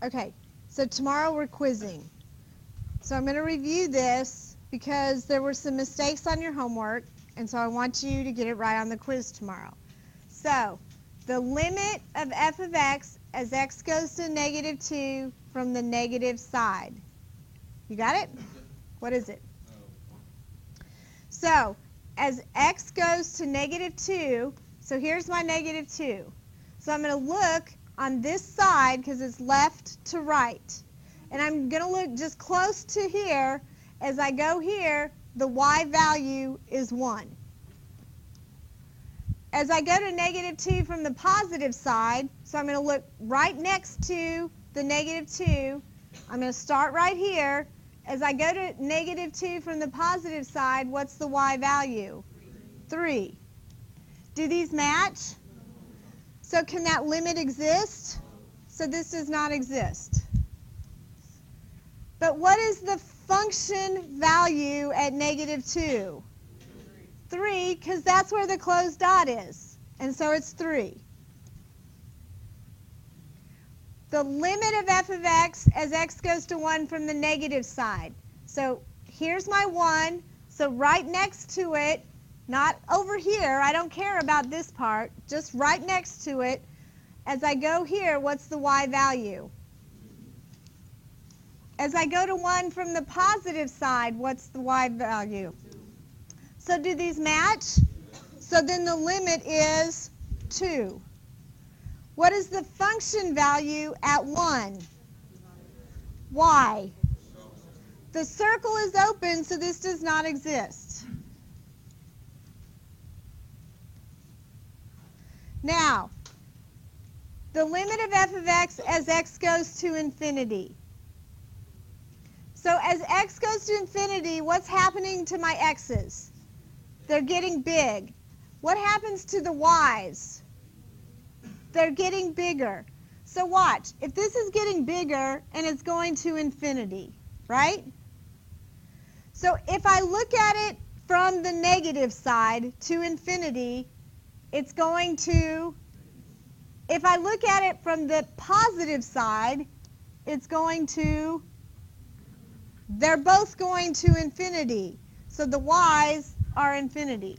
Okay, so tomorrow we're quizzing. So I'm going to review this because there were some mistakes on your homework, and so I want you to get it right on the quiz tomorrow. So the limit of f of x as x goes to negative 2 from the negative side. You got it? What is it? So as x goes to negative 2, so here's my negative 2. So I'm going to look on this side because it's left to right. And I'm going to look just close to here. As I go here, the y value is 1. As I go to negative 2 from the positive side, so I'm going to look right next to the negative 2. I'm going to start right here. As I go to negative 2 from the positive side, what's the y value? 3. Do these match? So can that limit exist? So this does not exist. But what is the function value at negative 2? 3, because that's where the closed dot is. And so it's 3. The limit of f of x as x goes to 1 from the negative side. So here's my 1. So right next to it, not over here, I don't care about this part, just right next to it. As I go here, what's the y value? As I go to 1 from the positive side, what's the y value? So do these match? So then the limit is 2. What is the function value at 1? Y. The circle is open, so this does not exist. Now, the limit of f of x as x goes to infinity. So as x goes to infinity, what's happening to my x's? They're getting big. What happens to the y's? They're getting bigger. So watch. If this is getting bigger and it's going to infinity, right? So if I look at it from the negative side to infinity, it's going to, if I look at it from the positive side, it's going to, they're both going to infinity. So the y's are infinity.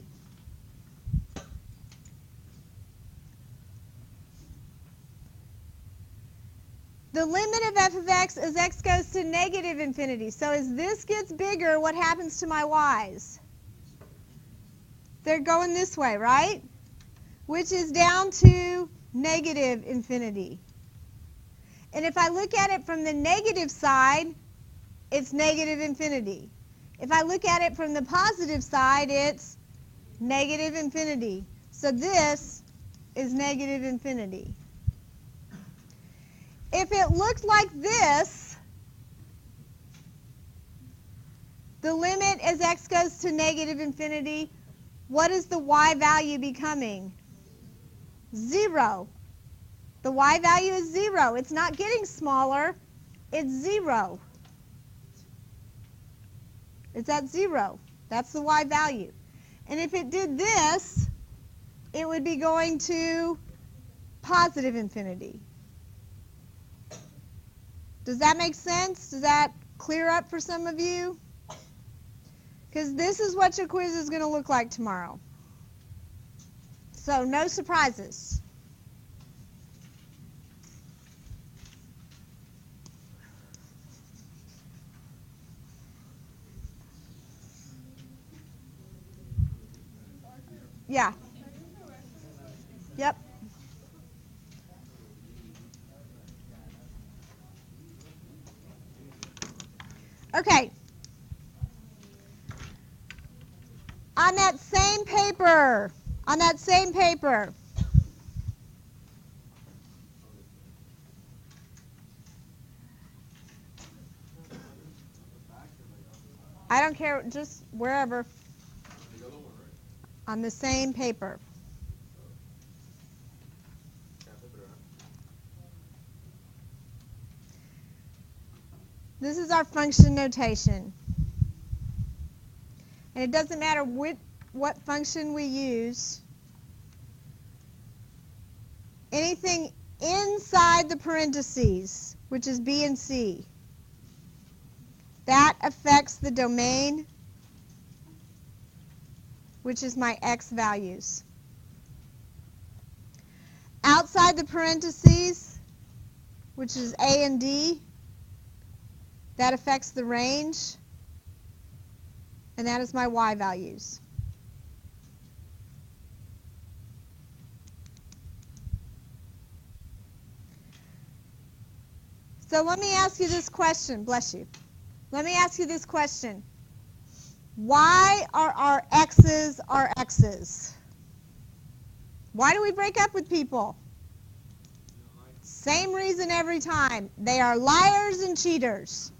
The limit of f of x as x goes to negative infinity. So as this gets bigger, what happens to my y's? They're going this way, right? Which is down to negative infinity. And if I look at it from the negative side, it's negative infinity. If I look at it from the positive side, it's negative infinity. So this is negative infinity. If it looked like this, the limit as x goes to negative infinity, what is the y value becoming? 0. The y value is 0. It's not getting smaller. It's 0. It's at 0. That's the y value. And if it did this, it would be going to positive infinity. Does that make sense? Does that clear up for some of you? Because this is what your quiz is going to look like tomorrow. So no surprises. Yeah. Yep. Okay. On that same paper, I don't care, just wherever, on the same paper. This is our function notation. And it doesn't matter what function we use. Anything inside the parentheses, which is B and C. That affects the domain, which is my x values. Outside the parentheses, which is A and D, that affects the range, and that is my y values. So let me ask you this question. Bless you. Let me ask you this question. Why are our x's our x's? Why do we break up with people? Same reason every time. They are liars and cheaters.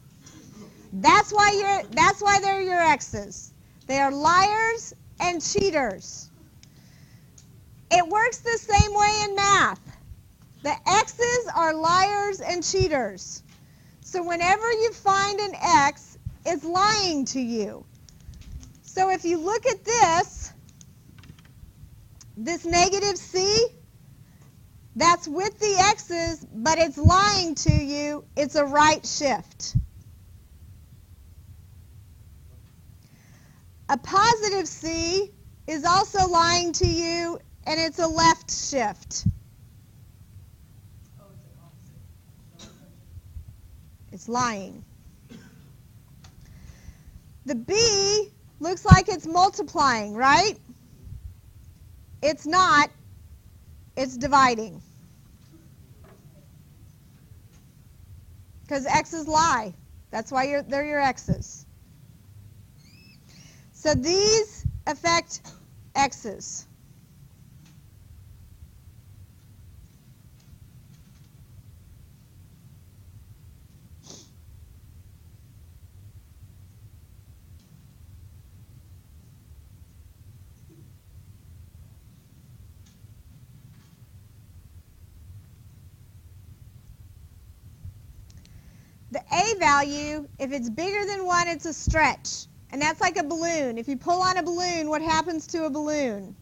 That's why they're your exes. They are liars and cheaters. It works the same way in math. The x's are liars and cheaters. So whenever you find an x, it's lying to you. So if you look at this negative c, that's with the x's, but it's lying to you. It's a right shift. A positive c is also lying to you, and it's a left shift. It's lying. The B looks like it's multiplying, right? It's not. It's dividing. Because x's lie. That's why they're your x's. So these affect x's. The A value, if it's bigger than 1, it's a stretch. And that's like a balloon. If you pull on a balloon, what happens to a balloon?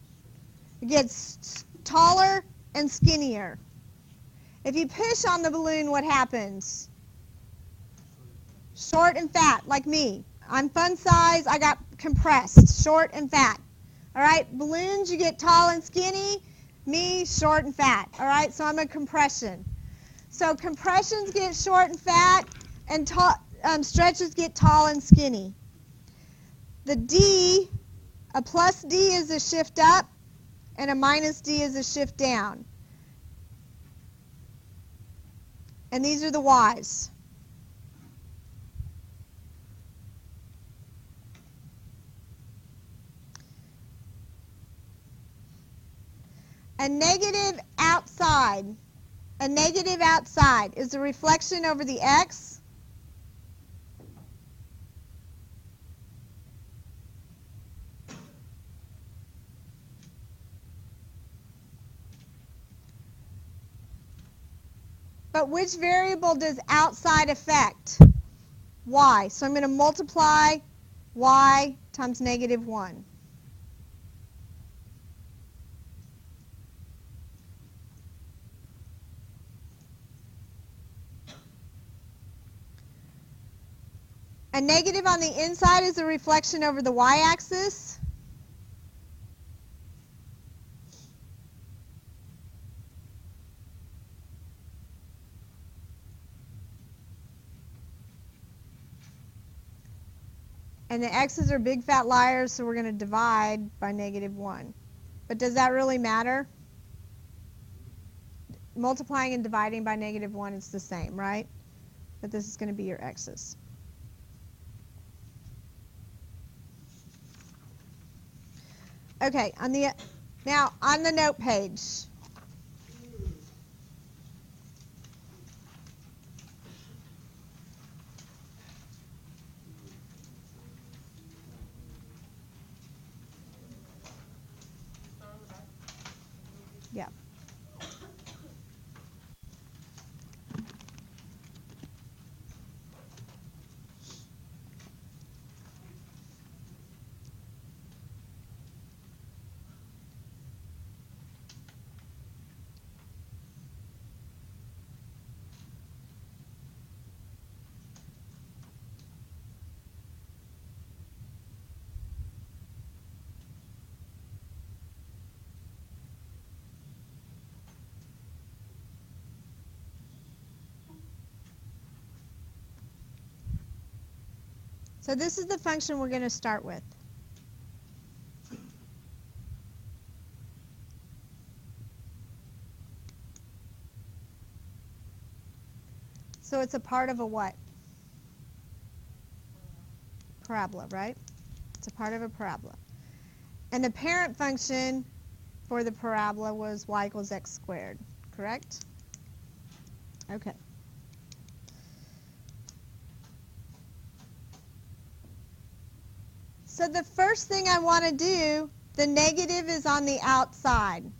It gets taller and skinnier. If you push on the balloon, what happens? Short and fat, like me. I'm fun size. I got compressed, short and fat. All right, balloons, you get tall and skinny. Me, short and fat. All right, so I'm a compression. So compressions get short and fat, and stretches get tall and skinny. The D, a plus D is a shift up, and a minus D is a shift down. And these are the Y's. A negative outside is a reflection over the X. But which variable does outside affect? Y. So I'm going to multiply y times negative 1. A negative on the inside is a reflection over the y-axis. And the x's are big fat liars, so we're going to divide by negative 1. But does that really matter? Multiplying and dividing by negative 1 is the same, right? But this is going to be your x's. Okay, now on the note page. Yeah. So this is the function we're going to start with. So it's a part of a what? Parabola, right? It's a part of a parabola. And the parent function for the parabola was y equals x squared, correct? Okay. So the first thing I want to do, the negative is on the outside.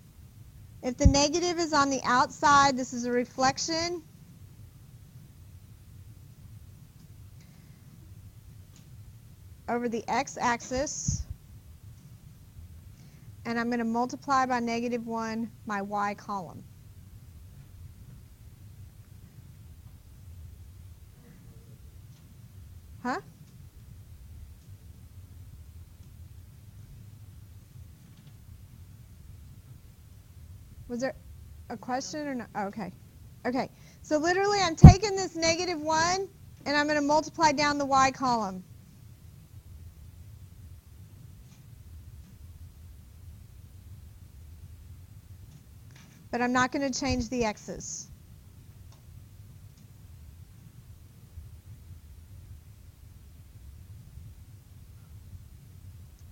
If the negative is on the outside, this is a reflection. Over the x-axis. And I'm going to multiply by -1 my y column. Huh? Was there a question or no? Oh, okay. Okay. So literally I'm taking this -1 and I'm going to multiply down the y column. But I'm not going to change the x's.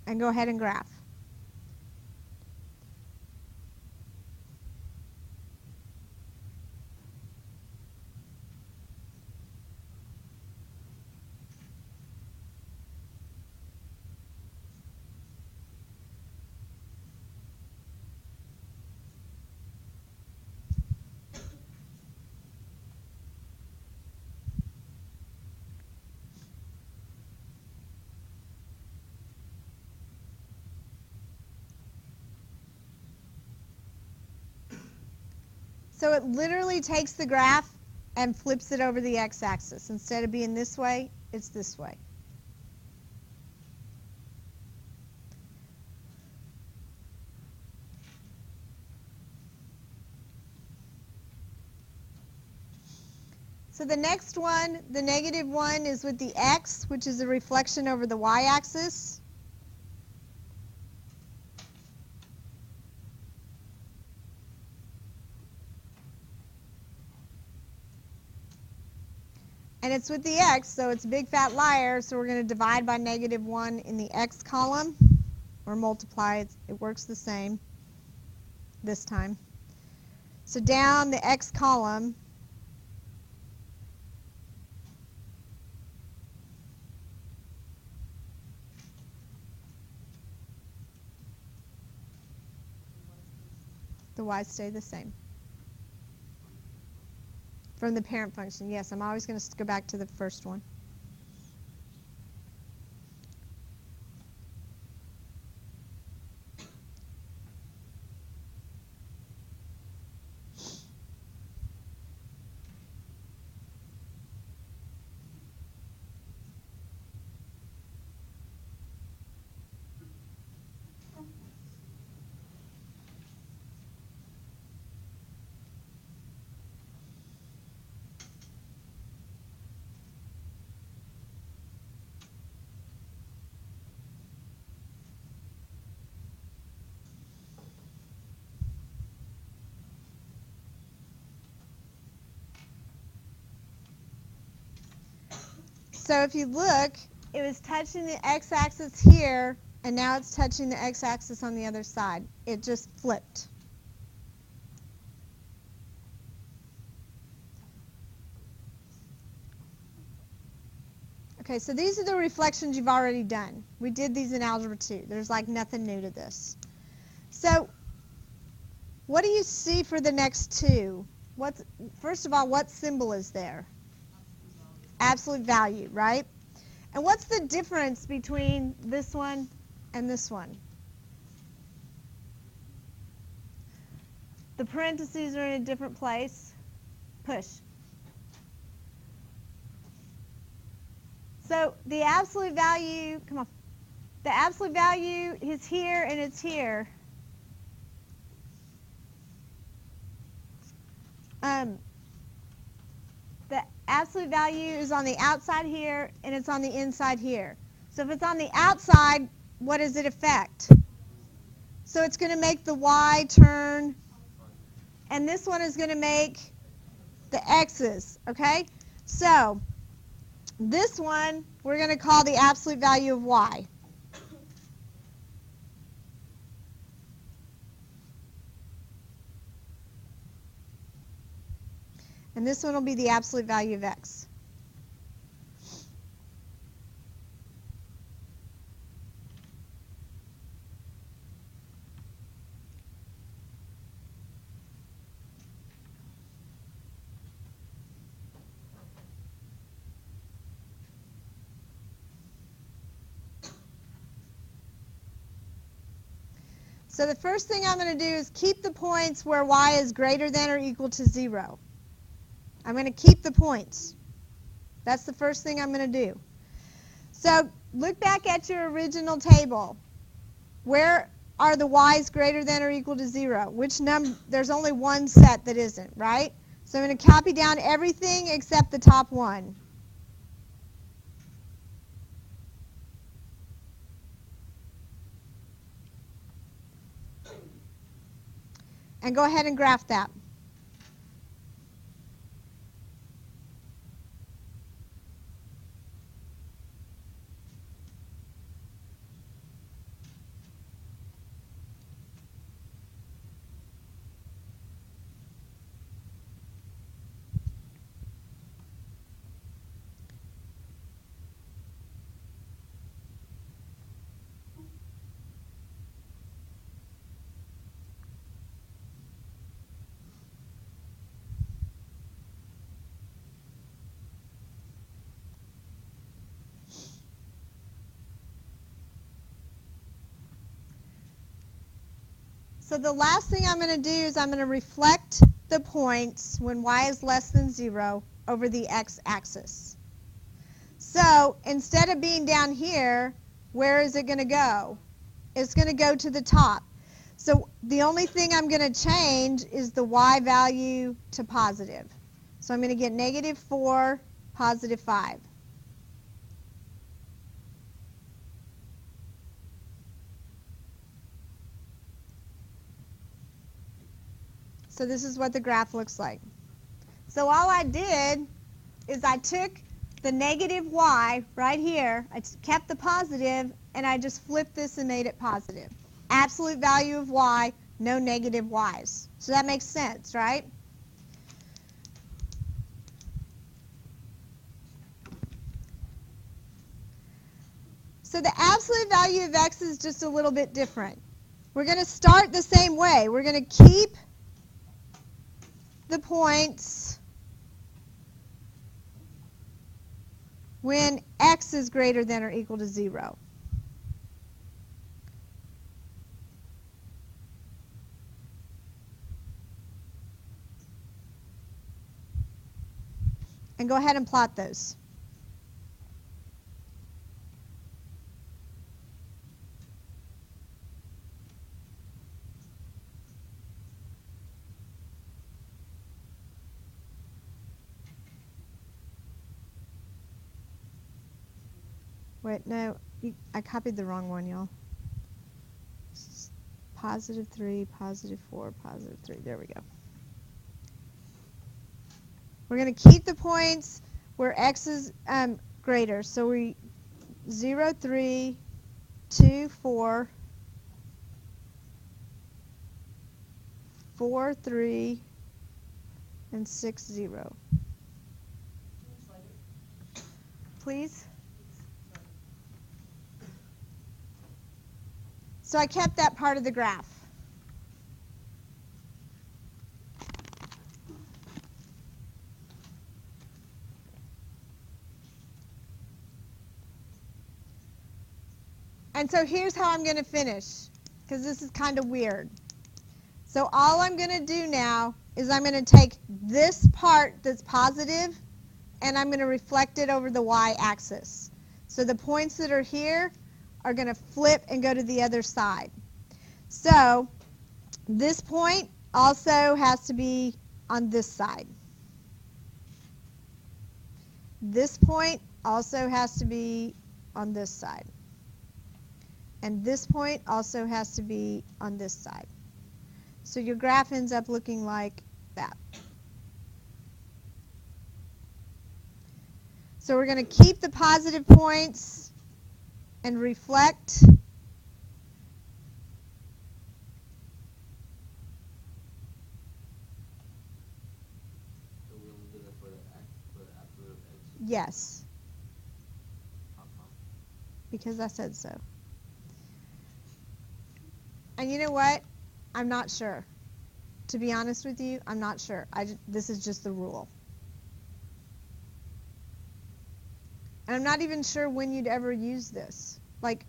And go ahead and graph. So it literally takes the graph and flips it over the x-axis. Instead of being this way, it's this way. So the next one, the -1, is with the x, which is a reflection over the y-axis. And it's with the x, so it's a big fat liar, so we're going to divide by -1 in the x column, or multiply. It works the same this time. So down the x column, the y's stay the same. From the parent function, yes, I'm always going to go back to the first one. So if you look, it was touching the x-axis here, and now it's touching the x-axis on the other side. It just flipped. Okay, so these are the reflections you've already done. We did these in Algebra 2. There's like nothing new to this. So what do you see for the next two? First of all, what symbol is there? Absolute value, right? And what's the difference between this one and this one? The parentheses are in a different place. Push. So the absolute value, come on. The absolute value is here and it's here. The absolute value is on the outside here, and it's on the inside here. So if it's on the outside, what does it affect? So it's going to make the y turn, and this one is going to make the x's, okay? So this one we're going to call the absolute value of y. And this one will be the absolute value of x. So the first thing I'm going to do is keep the points where y is greater than or equal to 0. I'm going to keep the points. That's the first thing I'm going to do. So look back at your original table. Where are the y's greater than or equal to 0? Which number? There's only one set that isn't, right? So I'm going to copy down everything except the top one. And go ahead and graph that. So the last thing I'm going to do is I'm going to reflect the points when y is less than 0 over the x-axis. So instead of being down here, where is it going to go? It's going to go to the top. So the only thing I'm going to change is the y value to positive. So I'm going to get negative 4, positive 5. So this is what the graph looks like. So all I did is I took the negative y right here, I kept the positive, and I just flipped this and made it positive. Absolute value of y, no negative y's. So that makes sense, right? So the absolute value of x is just a little bit different. We're going to start the same way. We're going to keep the points when x is greater than or equal to 0. And go ahead and plot those. Wait, no, I copied the wrong one, y'all. Positive 3, positive 4, positive 3. There we go. We're going to keep the points where x is greater. So we 0, 3, 2, 4, 4, 3, and 6, 0. Please? So I kept that part of the graph. And so here's how I'm going to finish, because this is kind of weird. So all I'm going to do now is I'm going to take this part that's positive, and I'm going to reflect it over the y-axis. So the points that are here are going to flip and go to the other side. So this point also has to be on this side. this point also has to be on this side. And this point also has to be on this side. So your graph ends up looking like that. So we're going to keep the positive points and reflect. So we only do that for the absolute of x? Yes, How come? because I said so. And you know what? I'm not sure. To be honest with you, I'm not sure. This is just the rule. And I'm not even sure when you'd ever use this. Like,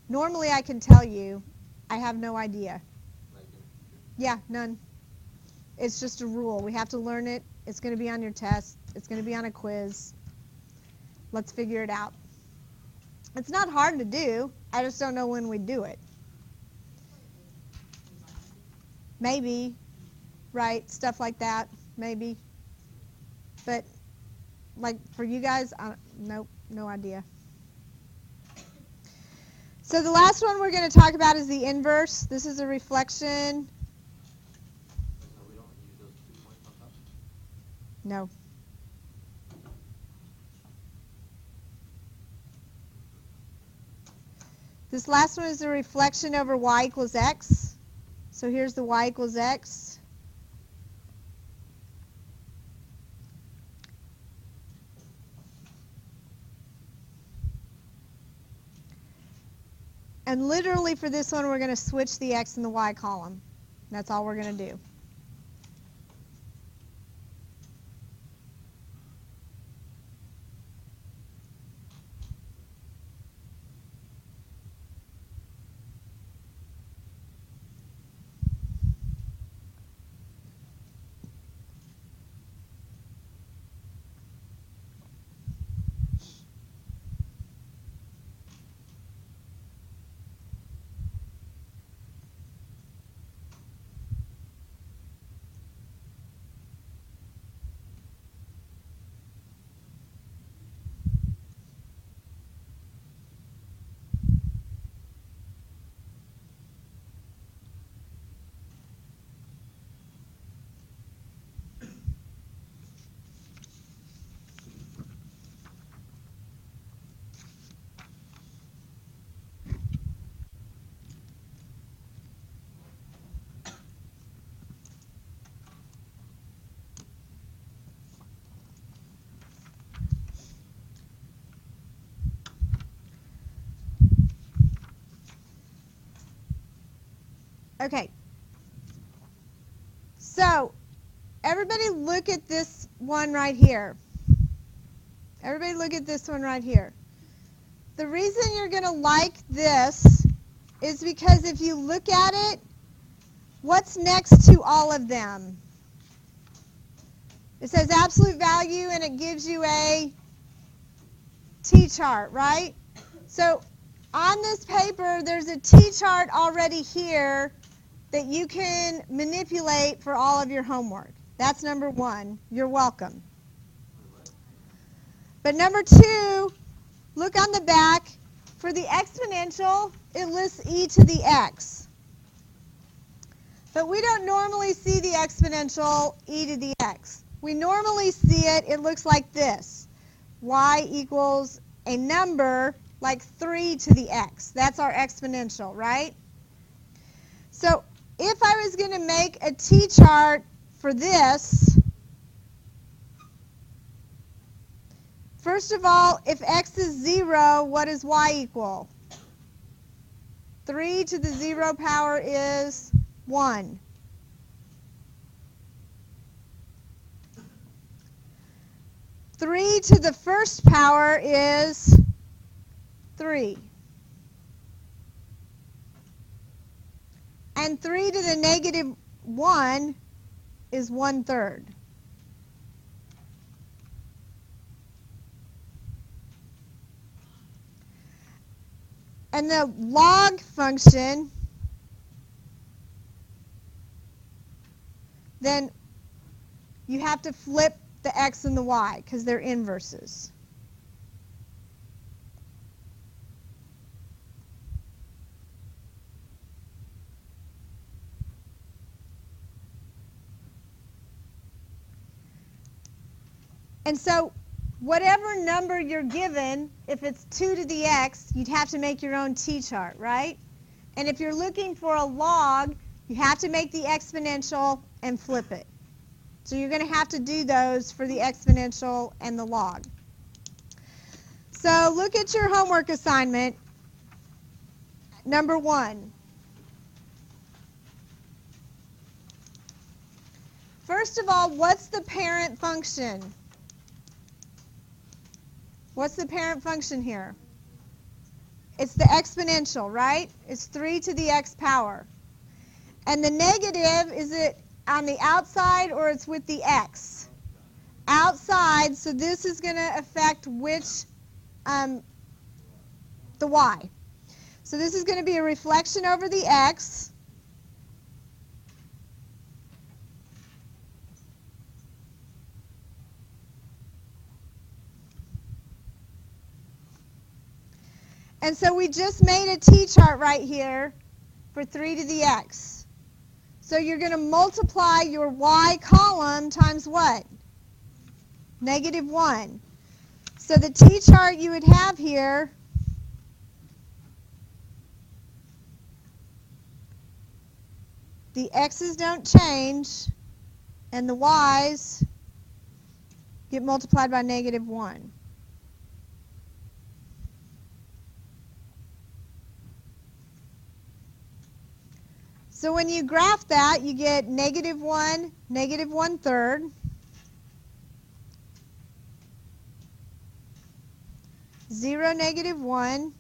normally I can tell you. I have no idea. Like in the future? Yeah, none. It's just a rule. We have to learn it. It's going to be on your test. It's going to be on a quiz. Let's figure it out. It's not hard to do. I just don't know when we do it. Maybe, right? Stuff like that, maybe. But, like, for you guys, nope, no idea. So the last one we're going to talk about is the inverse. This is a reflection. So we don't use those 2 points on top? No. This last one is a reflection over y equals x. So here's the y equals x. And literally for this one, we're going to switch the x and the y column. That's all we're going to do. Okay. So, everybody look at this one right here. Everybody look at this one right here. The reason you're going to like this is because if you look at it, what's next to all of them? It says absolute value and it gives you a T-chart, right? So on this paper, there's a T-chart already here that you can manipulate for all of your homework. That's number one. You're welcome. But number two, look on the back. For the exponential, it lists e to the x. But we don't normally see the exponential e to the x. We normally see it looks like this. Y equals a number like 3 to the x. That's our exponential, right? So if I was going to make a T-chart for this, first of all, if x is 0, what does y equal? 3 to the 0 power is 1. Three to the first power is 3. And 3 to the negative 1 is 1/3. And the log function, then you have to flip the x and the y because they're inverses. And so whatever number you're given, if it's 2 to the x, you'd have to make your own t-chart, right? And if you're looking for a log, you have to make the exponential and flip it. So you're going to have to do those for the exponential and the log. So look at your homework assignment, number 1. First of all, what's the parent function? What's the parent function here? It's the exponential, right? It's 3 to the x power. And the negative, is it on the outside or it's with the x? Outside, so this is going to affect which, the y. So this is going to be a reflection over the x. And so we just made a t-chart right here for 3 to the x. So you're going to multiply your y column times what? -1. So the t-chart you would have here the x's don't change and the y's get multiplied by -1. So when you graph that, you get -1, -1/3, 0, -1,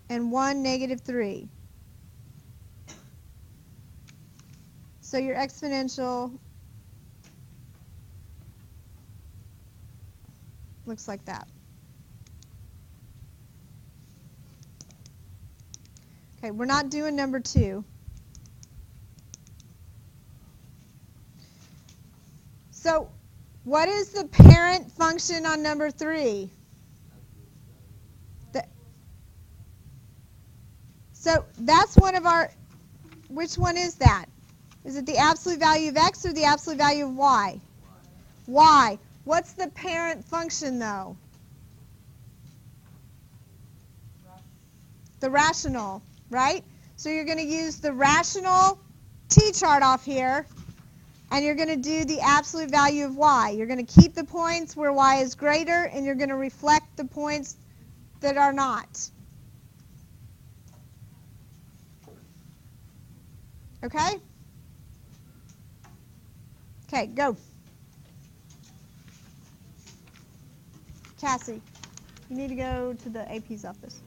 and 1, -3. So your exponential looks like that. Okay, we're not doing number 2. So what is the parent function on number 3? So that's one of our, which one is that? Is it the absolute value of x or the absolute value of y? Y. What's the parent function though? The rational, right? So you're going to use the rational t-chart off here, and you're going to do the absolute value of y. You're going to keep the points where y is greater, and you're going to reflect the points that are not. Okay? Okay, go. Cassie, you need to go to the AP's office.